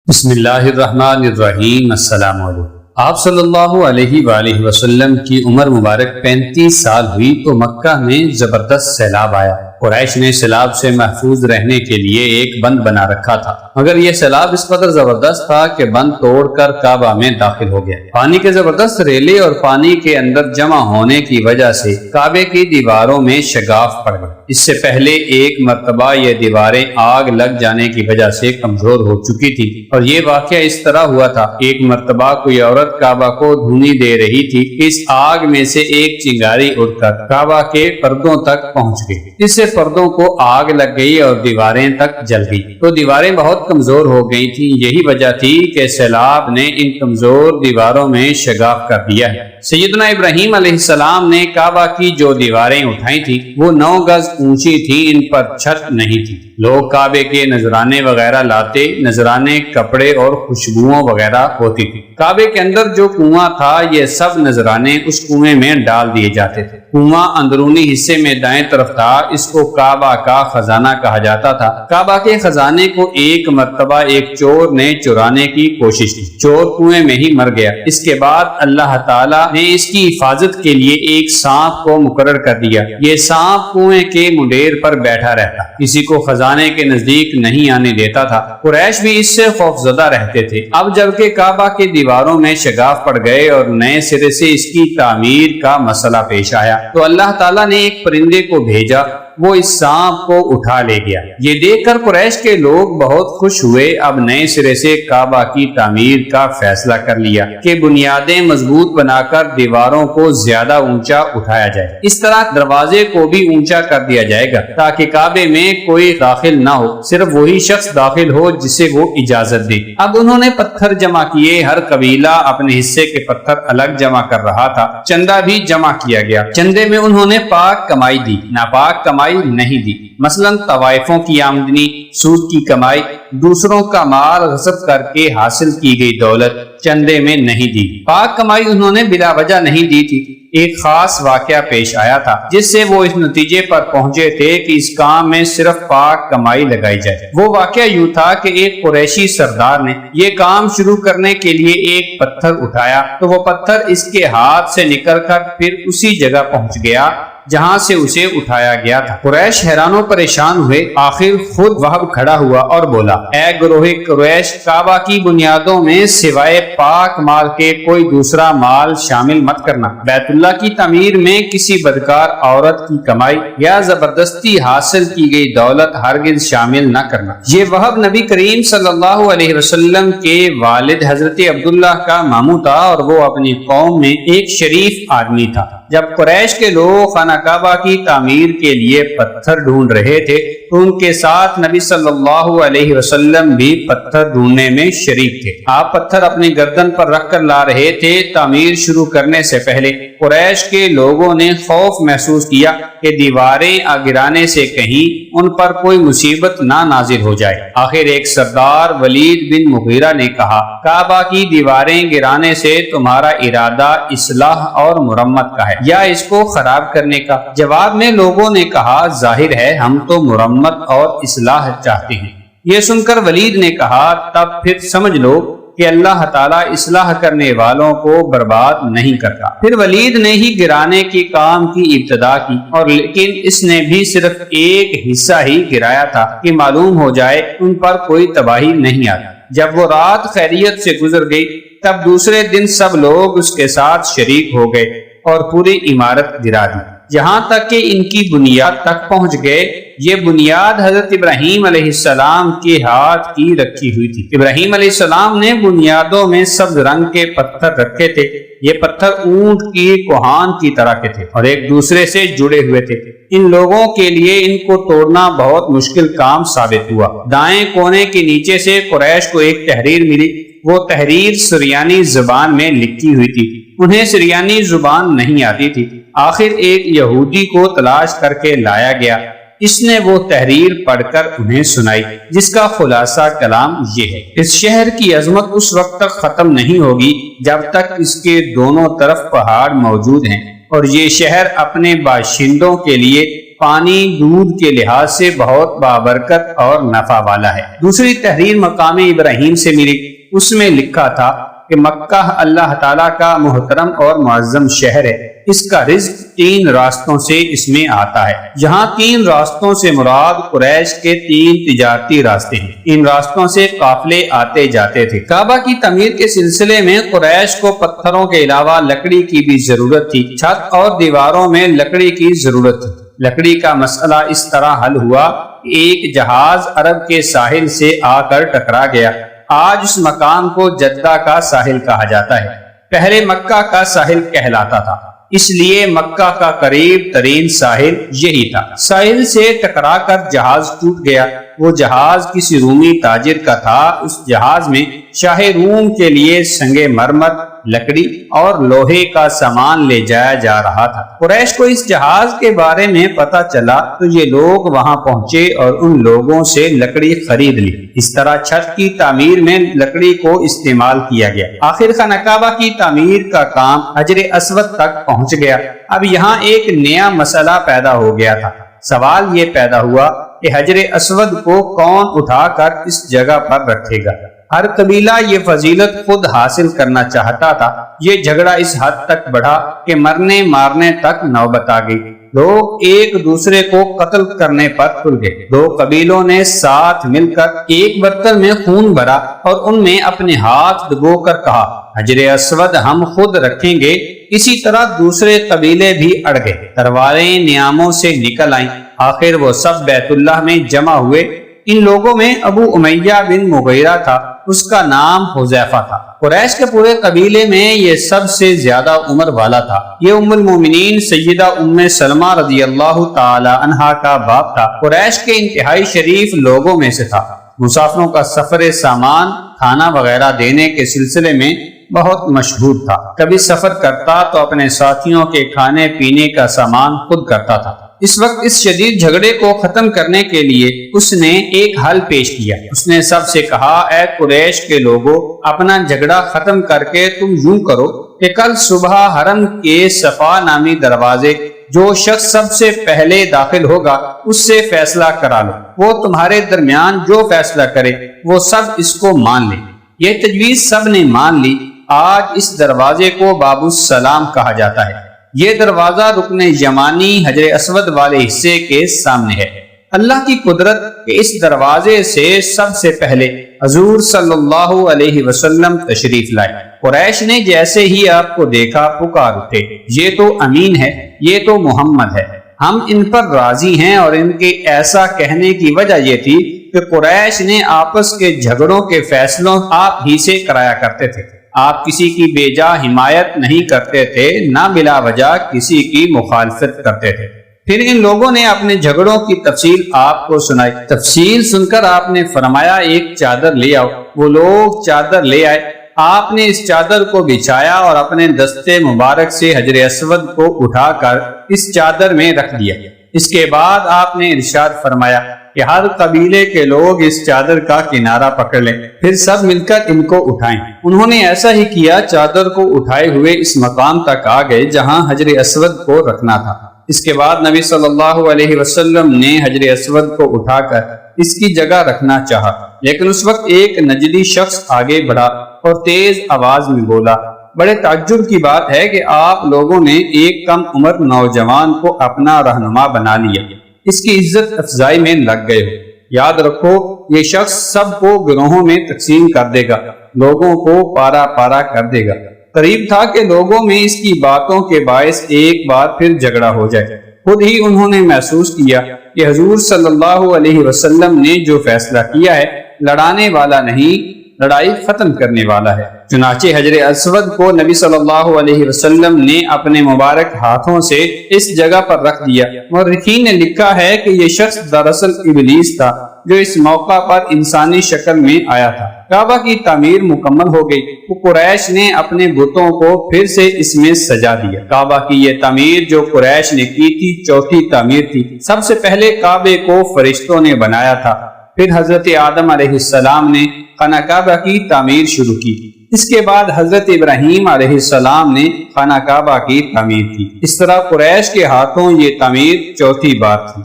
بسم اللہ الرحمن الرحیم۔ السلام علیکم۔ آپ صلی اللہ علیہ وآلہ وسلم کی عمر مبارک 35 سال ہوئی تو مکہ میں زبردست سیلاب آیا۔ قریش نے سیلاب سے محفوظ رہنے کے لیے ایک بند بنا رکھا تھا، مگر یہ سیلاب اس قدر زبردست تھا کہ بند توڑ کر کعبہ میں داخل ہو گیا۔ پانی کے زبردست ریلے اور پانی کے اندر جمع ہونے کی وجہ سے کعبے کی دیواروں میں شگاف پڑ گئے۔ اس سے پہلے ایک مرتبہ یہ دیواریں آگ لگ جانے کی وجہ سے کمزور ہو چکی تھی، اور یہ واقعہ اس طرح ہوا تھا۔ ایک مرتبہ کوئی عورت کعبہ کو دھونی دے رہی تھی، اس آگ میں سے ایک چنگاری اٹھ کر کعبہ کے پردوں تک پہنچ گئی۔ اس سے پردوں کو آگ لگ گئی اور دیواریں تک جل گئی، تو دیواریں بہت کمزور ہو گئی تھیں۔ یہی وجہ تھی کہ سیلاب نے ان کمزور دیواروں میں شگاف کر دیا ہے۔ سیدنا ابراہیم علیہ السلام نے کعبہ کی جو دیواریں اٹھائی تھی وہ 9 گز اونچی تھی، ان پر چھت نہیں تھی۔ لوگ کعبے کے نذرانے وغیرہ لاتے، نذرانے کپڑے اور خوشبوؤں وغیرہ ہوتی تھی۔ کعبے کے اندر جو کنواں تھا یہ سب نذرانے اس کنویں میں ڈال دیے جاتے تھے۔ کنواں اندرونی حصے میں دائیں طرف تھا، اس کو کعبہ کا خزانہ کہا جاتا تھا۔ کعبہ کے خزانے کو ایک مرتبہ ایک چور نے چرانے کی کوشش کی، چور کنویں میں ہی مر گیا۔ اس کے بعد اللہ تعالیٰ نے اس کی حفاظت کے لیے ایک سانپ کو مقرر کر دیا۔ یہ سانپ کنویں کے منڈیر پر بیٹھا رہتا، کسی کو خزانے کے نزدیک نہیں آنے دیتا تھا۔ قریش بھی اس سے خوفزدہ رہتے تھے۔ اب جبکہ کعبہ کے دیواروں میں شگاف پڑ گئے اور نئے سرے سے اس کی تعمیر کا مسئلہ پیش آیا تو اللہ تعالیٰ نے ایک پرندے کو بھیجا، وہ اس سانپ کو اٹھا لے گیا۔ یہ دیکھ کر قریش کے لوگ بہت خوش ہوئے۔ اب نئے سرے سے کعبہ کی تعمیر کا فیصلہ کر لیا کہ بنیادیں مضبوط بنا کر دیواروں کو زیادہ اونچا اٹھایا جائے۔ اس طرح دروازے کو بھی اونچا کر دیا جائے گا تاکہ کعبے میں کوئی داخل نہ ہو، صرف وہی شخص داخل ہو جسے وہ اجازت دے۔ اب انہوں نے پتھر جمع کیے، ہر قبیلہ اپنے حصے کے پتھر الگ جمع کر رہا تھا۔ چندہ بھی جمع کیا گیا۔ چندے میں انہوں نے پاک کمائی دی، ناپاک کمائی نہیں دی۔ مثلا طوائفوں کی آمدنی، سود کی کمائی، دوسروں کا مال غصب کر کے حاصل کی گئی دولت چندے میں نہیں دی۔ پاک کمائی انہوں نے بلا وجہ نہیں دی تھی۔ ایک خاص واقعہ پیش آیا تھا جس سے وہ اس نتیجے پر پہنچے تھے کہ اس کام میں صرف پاک کمائی لگائی جائے۔ وہ واقعہ یوں تھا کہ ایک قریشی سردار نے یہ کام شروع کرنے کے لیے ایک پتھر اٹھایا تو وہ پتھر اس کے ہاتھ سے نکل کر پھر اسی جگہ پہنچ گیا جہاں سے اسے اٹھایا گیا تھا۔ قریش حیران و پریشان ہوئے۔ آخر خود وہب کھڑا ہوا اور بولا، اے گروہ قریش، کعبہ کی بنیادوں میں سوائے پاک مال کے کوئی دوسرا مال شامل مت کرنا۔ بیت اللہ کی تعمیر میں کسی بدکار عورت کی کمائی یا زبردستی حاصل کی گئی دولت ہرگز شامل نہ کرنا۔ یہ وہب نبی کریم صلی اللہ علیہ وسلم کے والد حضرت عبداللہ کا ماموں تھا اور وہ اپنی قوم میں ایک شریف آدمی تھا۔ جب قریش کے لوگ خانہ کعبہ کی تعمیر کے لیے پتھر ڈھونڈ رہے تھے تو ان کے ساتھ نبی صلی اللہ علیہ وسلم بھی پتھر ڈھونڈنے میں شریک تھے۔ آپ پتھر اپنی گردن پر رکھ کر لا رہے تھے۔ تعمیر شروع کرنے سے پہلے قریش کے لوگوں نے خوف محسوس کیا کہ دیواریں گرانے سے کہیں ان پر کوئی مصیبت نہ نازل ہو جائے۔ آخر ایک سردار ولید بن مغیرہ نے کہا، کعبہ کی دیواریں گرانے سے تمہارا ارادہ اصلاح اور مرمت کا ہے یا اس کو خراب کرنے کا؟ جواب میں لوگوں نے کہا، ظاہر ہے ہم تو مرمت اور اصلاح چاہتے ہیں۔ یہ سن کر ولید نے کہا، تب پھر سمجھ لو کہ اللہ تعالیٰ اصلاح کرنے والوں کو برباد نہیں کرتا۔ پھر ولید نے ہی گرانے کے کام کی ابتدا کی، اور لیکن اس نے بھی صرف ایک حصہ ہی گرایا تھا کہ معلوم ہو جائے ان پر کوئی تباہی نہیں آتی۔ جب وہ رات خیریت سے گزر گئی تب دوسرے دن سب لوگ اس کے ساتھ شریک ہو گئے اور پوری عمارت گرا دی، جہاں تک کہ ان کی بنیاد تک پہنچ گئے۔ یہ بنیاد حضرت ابراہیم علیہ السلام کے ہاتھ کی رکھی ہوئی تھی۔ ابراہیم علیہ السلام نے بنیادوں میں سبز رنگ کے پتھر رکھے تھے۔ یہ پتھر اونٹ کی کوہان کی طرح کے تھے اور ایک دوسرے سے جڑے ہوئے تھے۔ ان لوگوں کے لیے ان کو توڑنا بہت مشکل کام ثابت ہوا۔ دائیں کونے کے نیچے سے قریش کو ایک تحریر ملی۔ وہ تحریر سریانی زبان میں لکھی ہوئی تھی۔ انہیں سریانی زبان نہیں آتی تھی۔ آخر ایک یہودی کو تلاش کر کے لایا گیا۔ اس نے وہ تحریر پڑھ کر انہیں سنائی، جس کا خلاصہ کلام یہ ہے، اس شہر کی عظمت اس وقت تک ختم نہیں ہوگی جب تک اس کے دونوں طرف پہاڑ موجود ہیں، اور یہ شہر اپنے باشندوں کے لیے پانی دودھ کے لحاظ سے بہت بابرکت اور نفع والا ہے۔ دوسری تحریر مقام ابراہیم سے ملی، اس میں لکھا تھا کہ مکہ اللہ تعالیٰ کا محترم اور معظم شہر ہے، اس کا رزق 3 راستوں سے اس میں آتا ہے۔ جہاں 3 راستوں سے مراد قریش کے 3 تجارتی راستے ہیں، ان راستوں سے قافلے آتے جاتے تھے۔ کعبہ کی تعمیر کے سلسلے میں قریش کو پتھروں کے علاوہ لکڑی کی بھی ضرورت تھی، چھت اور دیواروں میں لکڑی کی ضرورت تھی۔ لکڑی کا مسئلہ اس طرح حل ہوا کہ ایک جہاز عرب کے ساحل سے آ کر ٹکرا گیا۔ آج اس مقام کو جدہ کا ساحل کہا جاتا ہے، پہلے مکہ کا ساحل کہلاتا تھا، اس لیے مکہ کا قریب ترین ساحل یہی تھا۔ ساحل سے ٹکرا کر جہاز ٹوٹ گیا، وہ جہاز کسی رومی تاجر کا تھا۔ اس جہاز میں شاہ روم کے لیے سنگ مرمر، لکڑی اور لوہے کا سامان لے جایا جا رہا تھا۔ قریش کو اس جہاز کے بارے میں پتہ چلا تو یہ لوگ وہاں پہنچے اور ان لوگوں سے لکڑی خرید لی۔ اس طرح چھت کی تعمیر میں لکڑی کو استعمال کیا گیا۔ آخر خانہ کعبہ کی تعمیر کا کام حجر اسود تک پہنچ گیا۔ اب یہاں ایک نیا مسئلہ پیدا ہو گیا تھا۔ سوال یہ پیدا ہوا کہ حجر اسود کو کون اٹھا کر اس جگہ پر رکھے گا؟ ہر قبیلہ یہ فضیلت خود حاصل کرنا چاہتا تھا۔ یہ جھگڑا اس حد تک بڑھا کہ مرنے مارنے تک نوبت آ گئی۔ لوگ ایک دوسرے کو قتل کرنے پر تل گئے۔ 2 قبیلوں نے ساتھ مل کر ایک برتن میں خون بھرا اور ان میں اپنے ہاتھ ڈبو کر کہا، حجر اسود ہم خود رکھیں گے۔ اسی طرح دوسرے قبیلے بھی اڑ گئے، تلواریں نیاموں سے نکل آئیں۔ آخر وہ سب بیت اللہ میں جمع ہوئے۔ ان لوگوں میں ابو امیہ بن مغیرہ تھا، اس کا نام حذیفہ تھا۔ قریش کے پورے قبیلے میں یہ سب سے زیادہ عمر والا تھا۔ یہ ام المومنین سیدہ ام سلمہ رضی اللہ تعالی عنہا کا باپ تھا۔ قریش کے انتہائی شریف لوگوں میں سے تھا۔ مسافروں کا سفر سامان، کھانا وغیرہ دینے کے سلسلے میں بہت مشہور تھا۔ کبھی سفر کرتا تو اپنے ساتھیوں کے کھانے پینے کا سامان خود کرتا تھا۔ اس وقت اس شدید جھگڑے کو ختم کرنے کے لیے اس نے ایک حل پیش کیا۔ اس نے سب سے کہا، اے قریش کے لوگوں، اپنا جھگڑا ختم کر کے تم یوں کرو کہ کل صبح حرم کے صفا نامی دروازے جو شخص سب سے پہلے داخل ہوگا اس سے فیصلہ کرا لو۔ وہ تمہارے درمیان جو فیصلہ کرے وہ سب اس کو مان لیں۔ یہ تجویز سب نے مان لی۔ آج اس دروازے کو باب السلام کہا جاتا ہے۔ یہ دروازہ رکن یمانی حجر اسود والے حصے کے سامنے ہے۔ اللہ کی قدرت کہ اس دروازے سے سب سے پہلے حضور صلی اللہ علیہ وسلم تشریف لائے۔ قریش نے جیسے ہی آپ کو دیکھا پکار اٹھے، یہ تو امین ہے، یہ تو محمد ہے، ہم ان پر راضی ہیں۔ اور ان کے ایسا کہنے کی وجہ یہ تھی کہ قریش نے آپس کے جھگڑوں کے فیصلوں آپ ہی سے کرایا کرتے تھے۔ آپ کسی کی بے جا حمایت نہیں کرتے تھے، نہ بلا وجہ کسی کی مخالفت کرتے تھے۔ پھر ان لوگوں نے اپنے جھگڑوں کی تفصیل آپ کو سنائی۔ تفصیل سن کر آپ نے فرمایا، ایک چادر لے آؤ۔ وہ لوگ چادر لے آئے۔ آپ نے اس چادر کو بچھایا اور اپنے دستے مبارک سے حجر اسود کو اٹھا کر اس چادر میں رکھ دیا۔ اس کے بعد آپ نے ارشاد فرمایا کہ ہر قبیلے کے لوگ اس چادر کا کنارہ پکڑ لیں، پھر سب مل کر ان کو اٹھائیں۔ انہوں نے ایسا ہی کیا، چادر کو اٹھائے ہوئے اس مقام تک آ گئے جہاں حجر اسود کو رکھنا تھا۔ اس کے بعد نبی صلی اللہ علیہ وسلم نے حجر اسود کو اٹھا کر اس کی جگہ رکھنا چاہا، لیکن اس وقت ایک نجدی شخص آگے بڑھا اور تیز آواز میں بولا، بڑے تعجب کی بات ہے کہ آپ لوگوں نے ایک کم عمر نوجوان کو اپنا رہنما بنا لیا، اس کی عزت افزائی میں لگ گئے ہو۔ یاد رکھو یہ شخص سب کو گروہوں میں تقسیم کر دے گا، لوگوں کو پارا پارا کر دے گا۔ قریب تھا کہ لوگوں میں اس کی باتوں کے باعث ایک بار پھر جھگڑا ہو جائے۔ خود ہی انہوں نے محسوس کیا کہ حضور صلی اللہ علیہ وسلم نے جو فیصلہ کیا ہے لڑانے والا نہیں، لڑائی ختم کرنے والا ہے۔ چنانچہ حجر اسود کو نبی صلی اللہ علیہ وسلم نے اپنے مبارک ہاتھوں سے اس جگہ پر رکھ دیا۔ مورخین نے لکھا ہے کہ یہ شخص دراصل ابلیس تھا جو اس موقع پر انسانی شکل میں آیا تھا۔ کعبہ کی تعمیر مکمل ہو گئی۔ قریش نے اپنے بتوں کو پھر سے اس میں سجا دیا۔ کعبہ کی یہ تعمیر جو قریش نے کی تھی چوتھی تعمیر تھی۔ سب سے پہلے کعبے کو فرشتوں نے بنایا تھا۔ پھر حضرت آدم علیہ السلام نے خانہ کعبہ کی تعمیر شروع کی۔ اس کے بعد حضرت ابراہیم علیہ السلام نے خانہ کعبہ کی تعمیر کی۔ اس طرح قریش کے ہاتھوں یہ تعمیر چوتھی بار تھی۔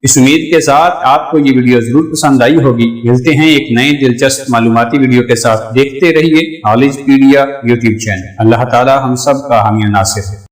اس امید کے ساتھ آپ کو یہ ویڈیو ضرور پسند آئی ہوگی۔ ملتے ہیں ایک نئے دلچسپ معلوماتی ویڈیو کے ساتھ۔ دیکھتے رہیے نالج پیڈیا یوٹیوب چینل۔ اللہ تعالی ہم سب کا حامی و ناصر ہے۔